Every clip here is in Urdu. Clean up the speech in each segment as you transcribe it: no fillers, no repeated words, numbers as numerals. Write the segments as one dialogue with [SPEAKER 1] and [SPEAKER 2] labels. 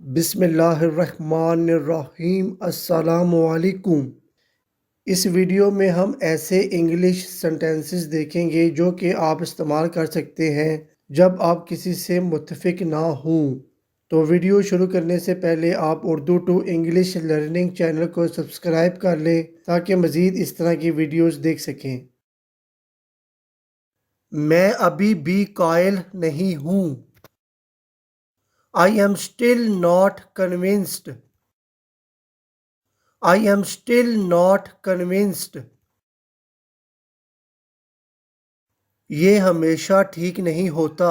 [SPEAKER 1] بسم اللہ الرحمن الرحیم۔ السلام علیکم۔ اس ویڈیو میں ہم ایسے انگلش سنٹینسز دیکھیں گے جو کہ آپ استعمال کر سکتے ہیں جب آپ کسی سے متفق نہ ہوں۔ تو ویڈیو شروع کرنے سے پہلے آپ Urdu to English learning channel کو سبسکرائب کر لیں تاکہ مزید اس طرح کی ویڈیوز دیکھ سکیں۔ میں ابھی بھی قائل نہیں ہوں۔ I am still not convinced. I am still not convinced. یہ ہمیشہ ٹھیک نہیں ہوتا۔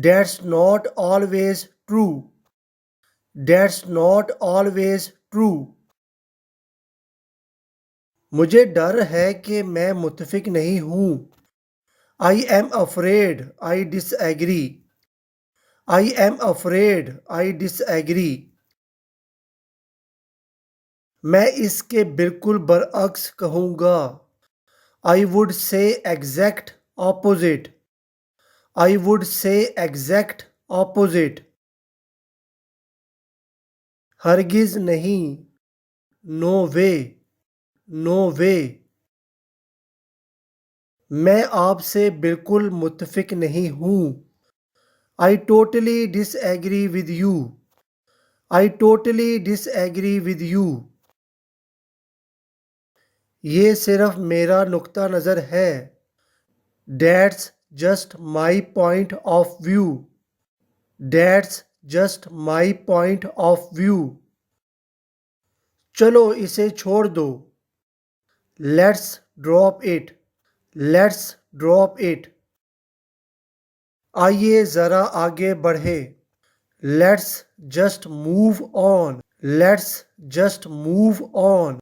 [SPEAKER 1] That's not always true. That's not always true. مجھے ڈر ہے کہ میں متفق نہیں ہوں۔ I am afraid. I disagree. I am afraid. I disagree. میں اس کے بالکل برعکس کہوں گا۔ I would say exact opposite. I would say exact opposite. ہرگز نہیں۔ No way. No way. میں آپ سے بالکل متفق نہیں ہوں۔ I totally disagree with you. I totally disagree with you. یہ صرف میرا نقطہ نظر ہے۔ That's just my point of view. That's just my point of view. چلو اسے چھوڑ دو۔ Let's drop it. Let's drop it. آئیے ذرا آگے بڑھے۔ Let's just move on. Let's just move on.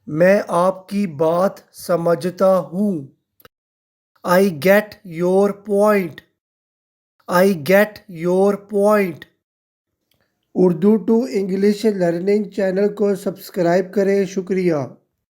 [SPEAKER 1] میں آپ کی بات سمجھتا ہوں۔ I get your point. I get your point. Urdu to English learning channel کو سبسکرائب کریں۔ شکریہ۔